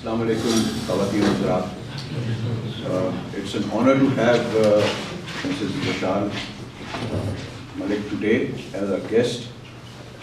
Assalamu alaikum, Kawati and Hazrat. It's an honor to have Mrs. Vishal Malik today as a guest.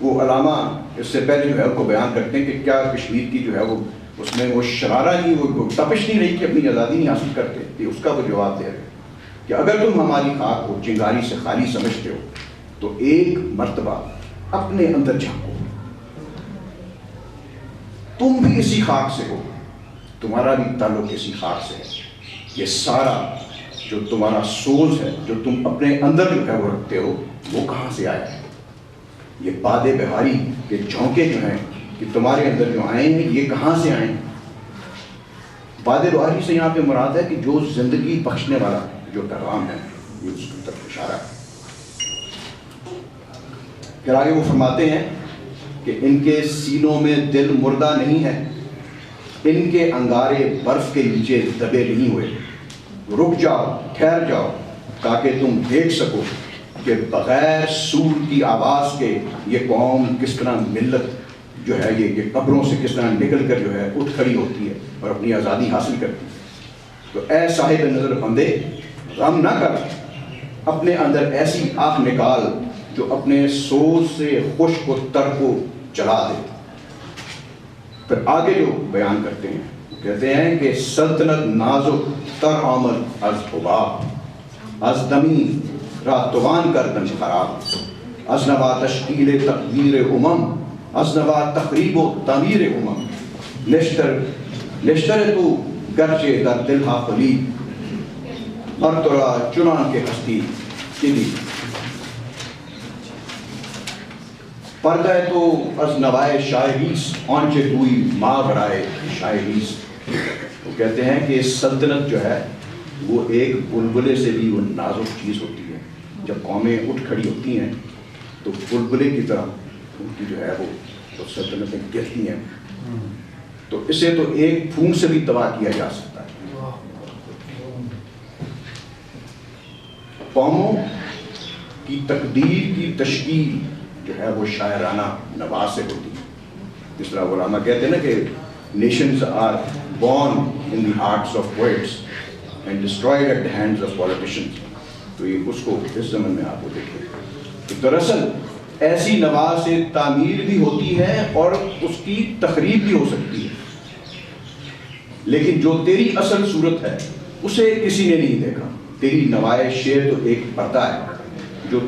وہ علامہ اس سے پہلے جو ہے وہ بیان کرتے ہیں کہ کیا کشمیر کی جو ہے وہ اس میں وہ شرارہ نہیں، وہ تپش نہیں رہی کہ اپنی آزادی نہیں حاصل کرتے. کہ اس کا وہ جواب دے رہے ہیں کہ اگر تم ہماری خاک کو چنگاری سے خالی سمجھتے ہو تو ایک مرتبہ اپنے اندر جھانکو. تم بھی اسی خاک سے ہو، تمہارا بھی تعلق اسی خاک سے ہے. یہ سارا جو تمہارا سوز ہے، جو تم اپنے اندر جو ہے وہ رکھتے ہو، وہ کہاں سے آیا ہے؟ یہ باد بہاری کے جھونکے جو ہیں کہ تمہارے اندر جو آئے ہیں، یہ کہاں سے آئے ہیں؟ باد بہاری سے یہاں پہ مراد ہے کہ جو زندگی بخشنے والا جو پیغام ہے، یہ اس کی طرف اشارہ ہے. پھر آگے وہ فرماتے ہیں کہ ان کے سینوں میں دل مردہ نہیں ہے، ان کے انگارے برف کے نیچے دبے نہیں ہوئے. رک جاؤ، ٹھہر جاؤ، تاکہ تم دیکھ سکو کہ بغیر سور کی آواز کے یہ قوم کس طرح ملت جو ہے یہ قبروں سے کس طرح نکل کر جو ہے اٹھ کھڑی ہوتی ہے اور اپنی آزادی حاصل کرتی ہے. تو اے صاحب نظر بندے، غم نہ کر، اپنے اندر ایسی آنکھ نکال جو اپنے سوز سے خشک و تر کو جلا دے. پھر آگے جو بیان کرتے ہیں کہتے ہیں کہ سلطنت نازک تر آمد از حباب، از دمی را توان کردن خراب، از نوا تشکیل تقدیر از نوا تخریب و تعمیر نشتر تو گرچه در دلها خلید ہر طرح چنان کے ہستی کلی. پردہ تو از نوائے شاعریس آنچے کوئی ماں برائے شاعریس. وہ کہتے ہیں کہ سلطنت جو ہے وہ ایک بلبلے سے بھی وہ نازک چیز ہوتی ہے. جب قومیں اٹھ کھڑی ہوتی ہیں تو بلبلے کی طرح ان کی جو ہے وہ سلطنتیں گرتی ہیں. تو اسے تو ایک پھونک سے بھی تباہ کیا جا سکتا ہے. قوموں کی تقدیر کی تشکیل جو ہے وہ شاعرانہ نواز سے ہوتی ہے. جس طرح علماء کہتے ہیں نا کہ nations are born in the hearts of poets and destroyed at the hands of politicians. تو یہ اس کو اس زمن میں آپ کو دیکھیں. دراصل ایسی نواز سے تعمیر بھی ہوتی ہے اور اس کی تخریب بھی ہو سکتی ہے، لیکن جو تیری اصل صورت ہے اسے کسی نے نہیں دیکھا. تیری نوائے شعر تو ایک پردہ ہے جو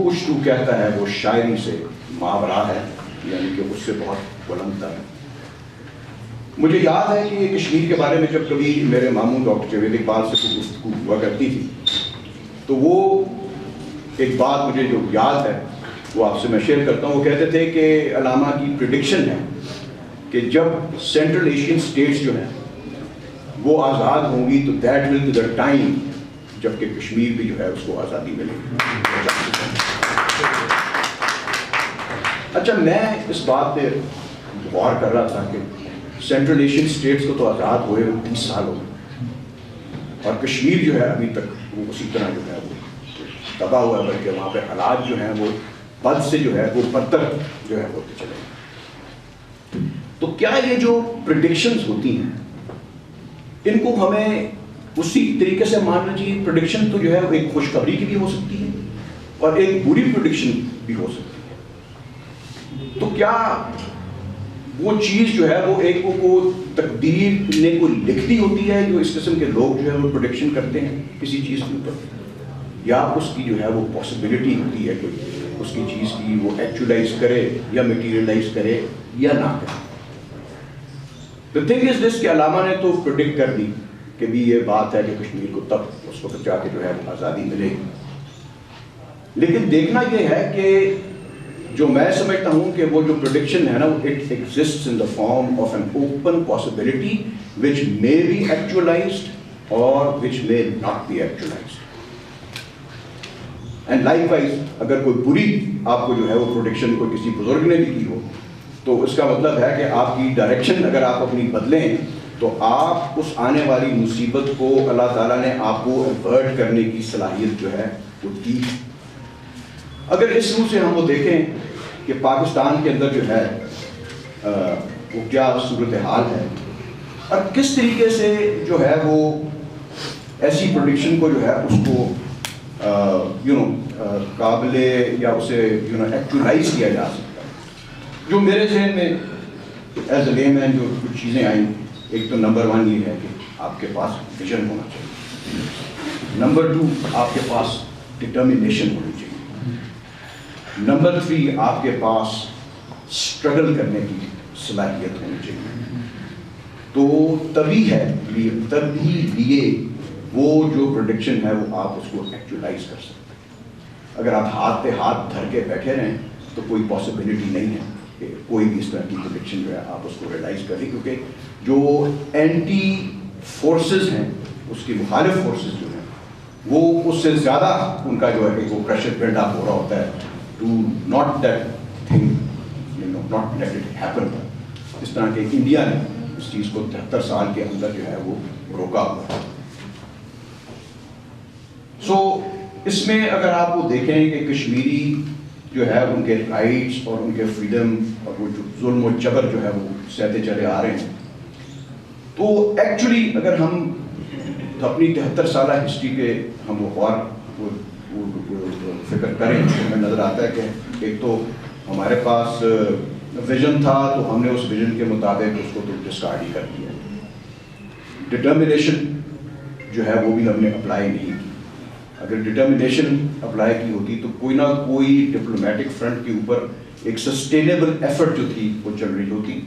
کچھ تو کہتا ہے وہ شاعری سے ماورا ہے، یعنی کہ اس سے بہت بلند تر ہے. مجھے یاد ہے کہ یہ کشمیر کے بارے میں جب کبھی میرے ماموں ڈاکٹر جاوید اقبال سے کوئی گفتگو ہوا کرتی تھی تو وہ ایک بات مجھے جو یاد ہے وہ آپ سے میں شیئر کرتا ہوں. وہ کہتے تھے کہ علامہ کی پریڈکشن ہے کہ جب سینٹرل ایشین اسٹیٹس جو ہیں وہ آزاد ہوں گی تو that will be the time جب کہ کشمیر بھی جو ہے اس کو آزادی ملے گی. اچھا، میں اس بات پہ غور کر رہا تھا کہ سینٹرل ایشین اسٹیٹس کو تو آزاد ہوئے 30 سال ہو گئے اور کشمیر جو ہے ابھی تک وہ اسی طرح جو ہے وہ تباہ ہوا ہے، بلکہ وہاں پہ حالات جو ہیں وہ بد سے جو ہے وہ بدتر جو ہے ہوتے چلے. تو کیا یہ جو پریڈکشنز ہوتی ہیں ان کو ہمیں اسی طریقے سے ماننا چاہیے؟ پریڈکشن تو جو ہے ایک خوشخبری کی بھی ہو سکتی ہے اور ایک بری پریڈکشن بھی ہو سکتی ہے. تو کیا وہ چیز جو ہے وہ ایک کو تقدیر نے کوئی لکھتی ہوتی ہے جو اس قسم کے لوگ جو ہے وہ پریڈکشن کرتے ہیں کسی چیز کے اوپر، یا اس کی جو ہے وہ پاسبلٹی ہوتی ہے کہ اس کی چیز کی وہ ایکچولائز کرے یا میٹیریلائز کرے یا نہ کرے؟ The thing is this کہ علامہ نے تو پریڈکٹ کر دی کہ بھی یہ بات ہے کہ کشمیر کو تب اس وقت جا کے جو ہے آزادی ملے گی. لیکن دیکھنا یہ ہے کہ جو میں سمجھتا ہوں کہ وہ جو پریڈکشن ہے نا وہ it exists in the form of an open possibility which may be actualised اور which may not be actualised. And likewise اگر کوئی بری آپ کو جو ہے وہ پروڈکشن کو کسی بزرگ نے بھی کی ہو تو اس کا مطلب ہے کہ آپ کی ڈائریکشن اگر آپ اپنی بدلیں تو آپ اس آنے والی مصیبت کو اللہ تعالیٰ نے آپ کو ایورٹ کرنے کی صلاحیت جو ہے وہ دی. اگر اس روح سے ہم وہ دیکھیں کہ پاکستان کے اندر جو ہے وہ کیا صورتحال ہے اور کس طریقے سے جو ہے وہ ایسی پروڈکشن کو جو ہے اس کو قابل یا اسے ایکچولائز کیا جا سکتا ہے. جو میرے ذہن میں ایز اے لے مین جو کچھ چیزیں آئیں, ایک تو نمبر 1 یہ ہے کہ آپ کے پاس ویژن ہونا چاہیے. نمبر 2 آپ کے پاس ڈٹرمنیشن ہونی چاہیے. نمبر 3 آپ کے پاس اسٹرگل کرنے کی صلاحیت ہونی چاہیے. تو تبھی لیے وہ جو پروڈکشن ہے وہ آپ اس کو ایکچولائز کر سکتے ہیں. اگر آپ ہاتھ پہ ہاتھ دھر کے بیٹھے رہیں تو کوئی پاسبلٹی نہیں ہے کہ کوئی بھی اس طرح کی پروڈکشن جو ہے آپ اس کو ریلائز کریں, کیونکہ جو اینٹی فورسز ہیں, اس کی مخالف فورسز جو ہیں, وہ اس سے زیادہ ان کا جو ہے وہ پریشر بلڈ اپ ہو رہا ہوتا ہے to not that thing not let it happen. اس طرح کہ انڈیا نے اس چیز کو 73 سال کے اندر جو ہے وہ روکا ہوا ہے. سو اس میں اگر آپ وہ دیکھیں کہ کشمیری جو ہے ان کے رائٹس اور ان کے فریڈم اور وہ جو ظلم و جبر جو ہے وہ سہتے چلے آ رہے ہیں, تو ایکچولی اگر ہم اپنی 73 سالہ ہسٹری کے ہم وہ غور فکر کریں تو ہمیں نظر آتا ہے کہ ایک تو ہمارے پاس ویژن تھا تو ہم نے اس ویژن کے مطابق اس کو تو ڈسکارڈ ہی کر دیا. ڈٹرمنیشن جو ہے وہ بھی ہم نے اپلائی نہیں کی. اگر ڈٹرمنیشن اپلائی کی ہوتی تو کوئی نہ کوئی ڈپلومیٹک فرنٹ کے اوپر ایک سسٹینیبل ایفرٹ جو تھی وہ چل رہی ہوتی.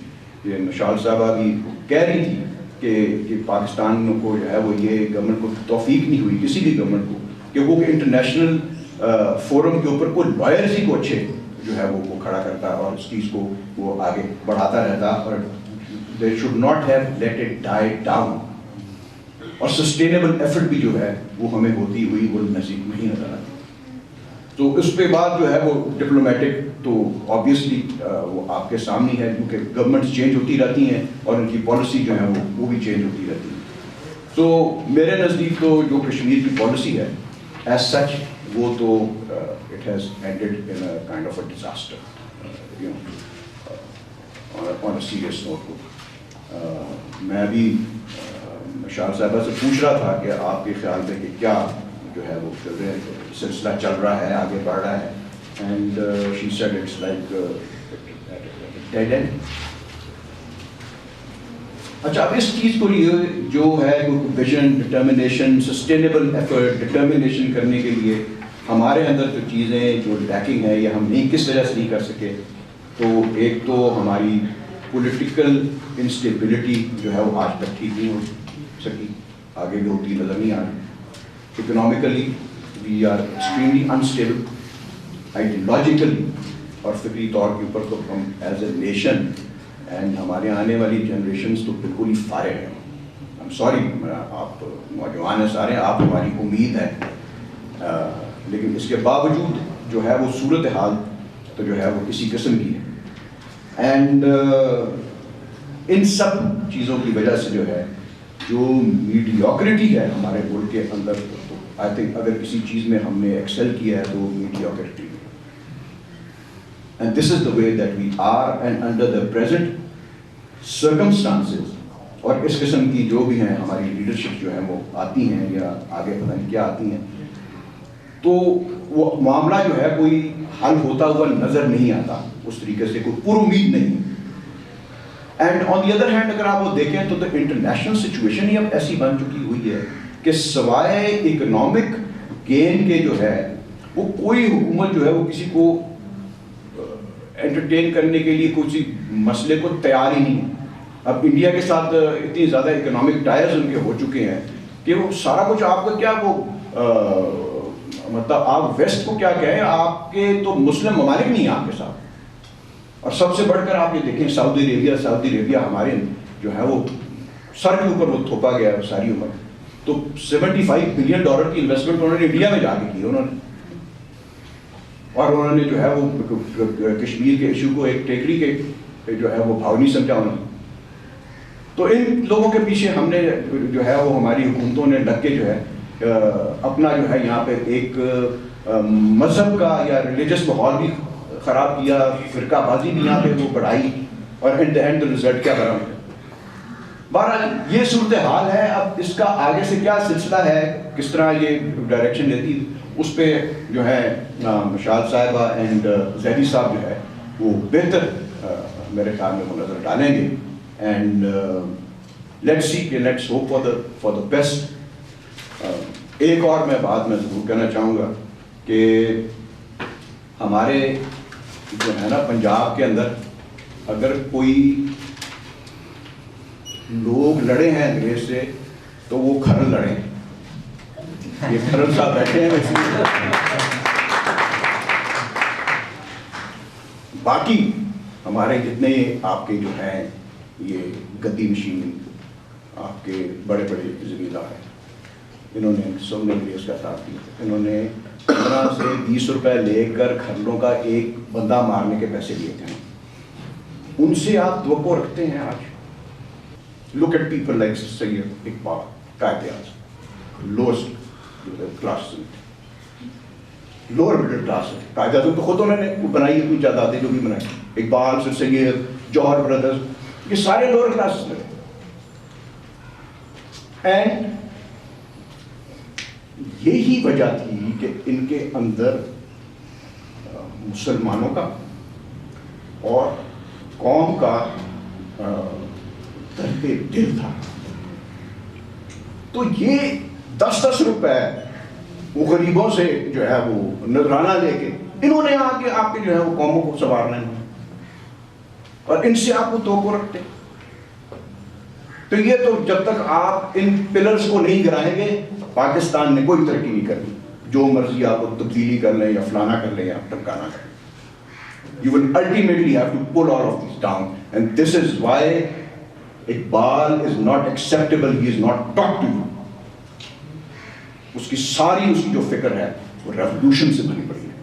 مشال صاحبہ بھی کہہ رہی تھی کہ پاکستان کو جو ہے وہ یہ گورنمنٹ کو توفیق نہیں ہوئی, کسی بھی گورنمنٹ کو, کہ وہ انٹرنیشنل فورم کے اوپر کوئی لائرز ہی کو اچھے جو ہے وہ کھڑا کرتا اور اس چیز کو وہ آگے بڑھاتا رہتا, اور they should not have late it dye down. اور سسٹینیبل ایفرٹ بھی جو ہے وہ ہمیں ہوتی ہوئی وہ نزدیک نہیں نظر آتی. تو اس پہ بات جو ہے وہ ڈپلومیٹک تو آبویسلی وہ آپ کے سامنے ہے, کیونکہ گورنمنٹس چینج ہوتی رہتی ہیں اور ان کی پالیسی جو ہے وہ بھی چینج ہوتی رہتی ہے. تو میرے نزدیک تو جو کشمیر کی پالیسی ہے ایز سچ وہ تو it has ended in a kind of a disaster on a serious note. میں ابھی مشال صاحبہ سے پوچھ رہا تھا کہ آپ کے خیال میں کہ کیا جو ہے وہ چل رہے ہیں, سلسلہ چل رہا ہے, آگے بڑھ رہا ہے, and she said it's like dead end. اچھا, اب اس چیز کو جو ہے vision, determination, sustainable effort, determination کرنے کے لیے ہمارے اندر جو چیزیں جو لیکنگ ہے یا ہم نہیں کس وجہ سے نہیں کر سکے, تو ایک تو ہماری پولیٹیکل انسٹیبلٹی جو ہے وہ آج تک ٹھیک نہیں ہو سکی, آگے بھی ہوتی نظر نہیں آ رہی. Economically we are extremely unstable, ideologically اور فکری طور کے اوپر تو ہم ایز اے نیشن اینڈ ہمارے آنے والی جنریشنز تو بالکل ہی فارغ ہیں. آئی ایم سوری, آپ نوجوان ہیں سارے, آپ ہماری امید ہے, لیکن اس کے باوجود جو ہے وہ صورتحال تو جو ہے وہ کسی قسم کی ہے. اینڈ ان سب چیزوں کی وجہ سے جو ہے جو میڈیوکریٹی ہے ہمارے ملک کے اندر, تو آئی تھنک اگر کسی چیز میں ہم نے ایکسل کیا ہے تو میڈیوکریٹی میں. And this is the way that we are, and under the present circumstances اور اس قسم کی جو بھی ہیں ہماری لیڈرشپ جو ہیں وہ آتی ہیں یا آگے پتہ نہیں کیا آتی ہیں, تو وہ معاملہ جو ہے کوئی حل ہوتا ہوا نظر نہیں آتا اس طریقے سے, کوئی پر امید نہیں. And on the other hand اگر آپ وہ دیکھیں تو انٹرنیشنل سچویشن ہی اب ایسی بن چکی ہوئی ہے کہ سوائے اکنامک گین کے جو ہے وہ کوئی حکومت جو ہے وہ کسی کو انٹرٹین کرنے کے لیے کسی مسئلے کو تیار ہی نہیں ہے. اب انڈیا کے ساتھ اتنی زیادہ اکنامک ٹائرز ان کے ہو چکے ہیں کہ وہ سارا کچھ آپ کا کیا وہ مطلب آپ ویسٹ کو کیا کہیں, آپ کے تو مسلم ممالک نہیں ہیں آپ کے ساتھ. اور سب سے بڑھ کر آپ یہ دیکھیں سعودی عربیہ ہمارے جو ہے وہ سر کے اوپر وہ تھوپا گیا ہے ساری عمر. تو $75 بلین کی انویسٹمنٹ انہوں نے انڈیا میں جا کے کی انہوں نے, اور انہوں نے جو ہے وہ کشمیر کے ایشو کو ایک ٹیکری کے جو ہے وہ بھاؤ نہیں سمجھا انہوں نے. تو ان لوگوں کے پیچھے ہم نے جو ہے وہ ہماری حکومتوں نے لگ کے جو ہے اپنا جو ہے یہاں پہ ایک مذہب کا یا ریلیجس ماحول بھی خراب کیا, فرقہ بازی بھی یہاں پہ وہ بڑھائی, اور ان دا اینڈ رزلٹ کیا بنا. بہرحال یہ صورتحال ہے. اب اس کا آگے سے کیا سلسلہ ہے, کس طرح یہ ڈائریکشن لیتی, اس پہ جو ہے مشال صاحبہ اینڈ زیدی صاحب جو ہے وہ بہتر میرے خیال میں وہ نظر ڈالیں گے. And let's hope for the best. ایک اور میں بات میں ضرور کہنا چاہوں گا کہ ہمارے جو ہے نا پنجاب کے اندر اگر کوئی لوگ لڑے ہیں انگریز سے تو وہ کھرل لڑے. یہ کھرل صاحب بیٹھے ہیں. باقی ہمارے جتنے آپ کے جو ہیں یہ گدی نشین آپ کے بڑے بڑے زمیندار ہیں, انہوں نے سب نے انگریز کا ساتھ دیا. انہوں نے 15 سے 20 روپے لے کر کھرلوں کا ایک بندہ مارنے کے پیسے لیے تھے. ان سے آپ توقع رکھتے ہیں آج؟ Look at people like Syed Iqbal, Quaid Azam, lowest class, lower middle class. Quaid Azam تو خود انہوں نے بنائی ہے, کچھ جائیدادیں جو بھی بنائی. اقبال, سر سید, جوہر بردرز, یہ سارے لوور کلاس میں. اینڈ یہی وجہ تھی کہ ان کے اندر مسلمانوں کا اور قوم کا درد دل تھا. تو یہ 10-10 روپے وہ غریبوں سے جو ہے وہ نذرانہ لے کے انہوں نے آ کے آپ کے جو ہے وہ قوموں کو سنوارنا ہے, اور ان سے آپ کو توقع رکھتے. تو یہ تو جب تک آپ ان پلرز کو نہیں گرائیں گے پاکستان نے کوئی ترقی نہیں کرنی. جو مرضی آپ کو تبدیلی کر لیں یا فلانا کر لیں یا ٹمکانا کر لیں, you will ultimately have to pull all of this down. And this is why Iqbal is not acceptable, he is not taught to you. اس کی ساری اس کی جو فکر ہے وہ ریولوشن سے بنی پڑی ہے.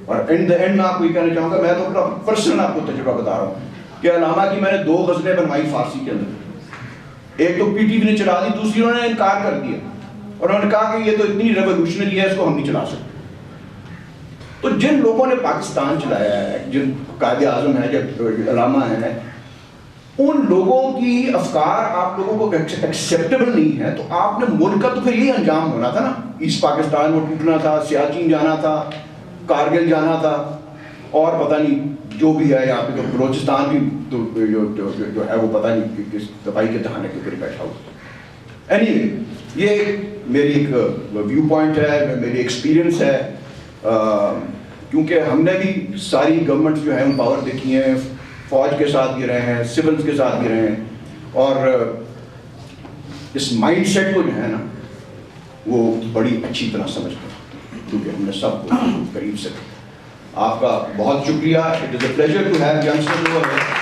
اور in the end میں آپ کو یہ کہنا چاہوں گا, میں تو اپنا پرسنل آپ کو تجربہ بتا رہا ہوں کہ علامہ کی میں نے 2 غزلیں بنوائی فارسی کے اندر. ایک تو پی ٹی وی نے چلا دی, دوسری انہوں نے انکار کر دیا اور انہوں نے کہا کہ یہ تو اتنی ریولوشنری ہے, اس کو ہم نہیں چلا سکتے. تو جن لوگوں نے پاکستان چلایا ہے, جن قائد اعظم ہیں, جب علامہ ہیں, ان لوگوں کی افکار آپ لوگوں کو ایکسیپٹیبل نہیں ہے, تو آپ نے ملک کا تو پھر یہی انجام ہونا تھا نا. ایسٹ پاکستان میں ٹوٹنا تھا, سیاچین جانا تھا, کارگل جانا تھا, اور پتہ نہیں جو بھی ہے یہاں پہ تو بلوچستان بھی جو ہے وہ پتہ نہیں کس دفاعی کے دہانے کے اوپر بیٹھا ہوا. اینی وے, یہ میری ایک ویو پوائنٹ ہے, میری ایکسپیرئنس ہے, کیونکہ ہم نے بھی ساری گورنمنٹ جو ہے ان پاور دیکھی ہیں, فوج کے ساتھ بھی رہے ہیں, سولس کے ساتھ بھی رہے ہیں, اور اس مائنڈ سیٹ کو جو ہے نا وہ بڑی اچھی طرح سمجھتے ہیں, کیونکہ ہم نے سب کو قریب سے. آپ کا بہت شکریہ. It is a pleasure to have یونگسٹر.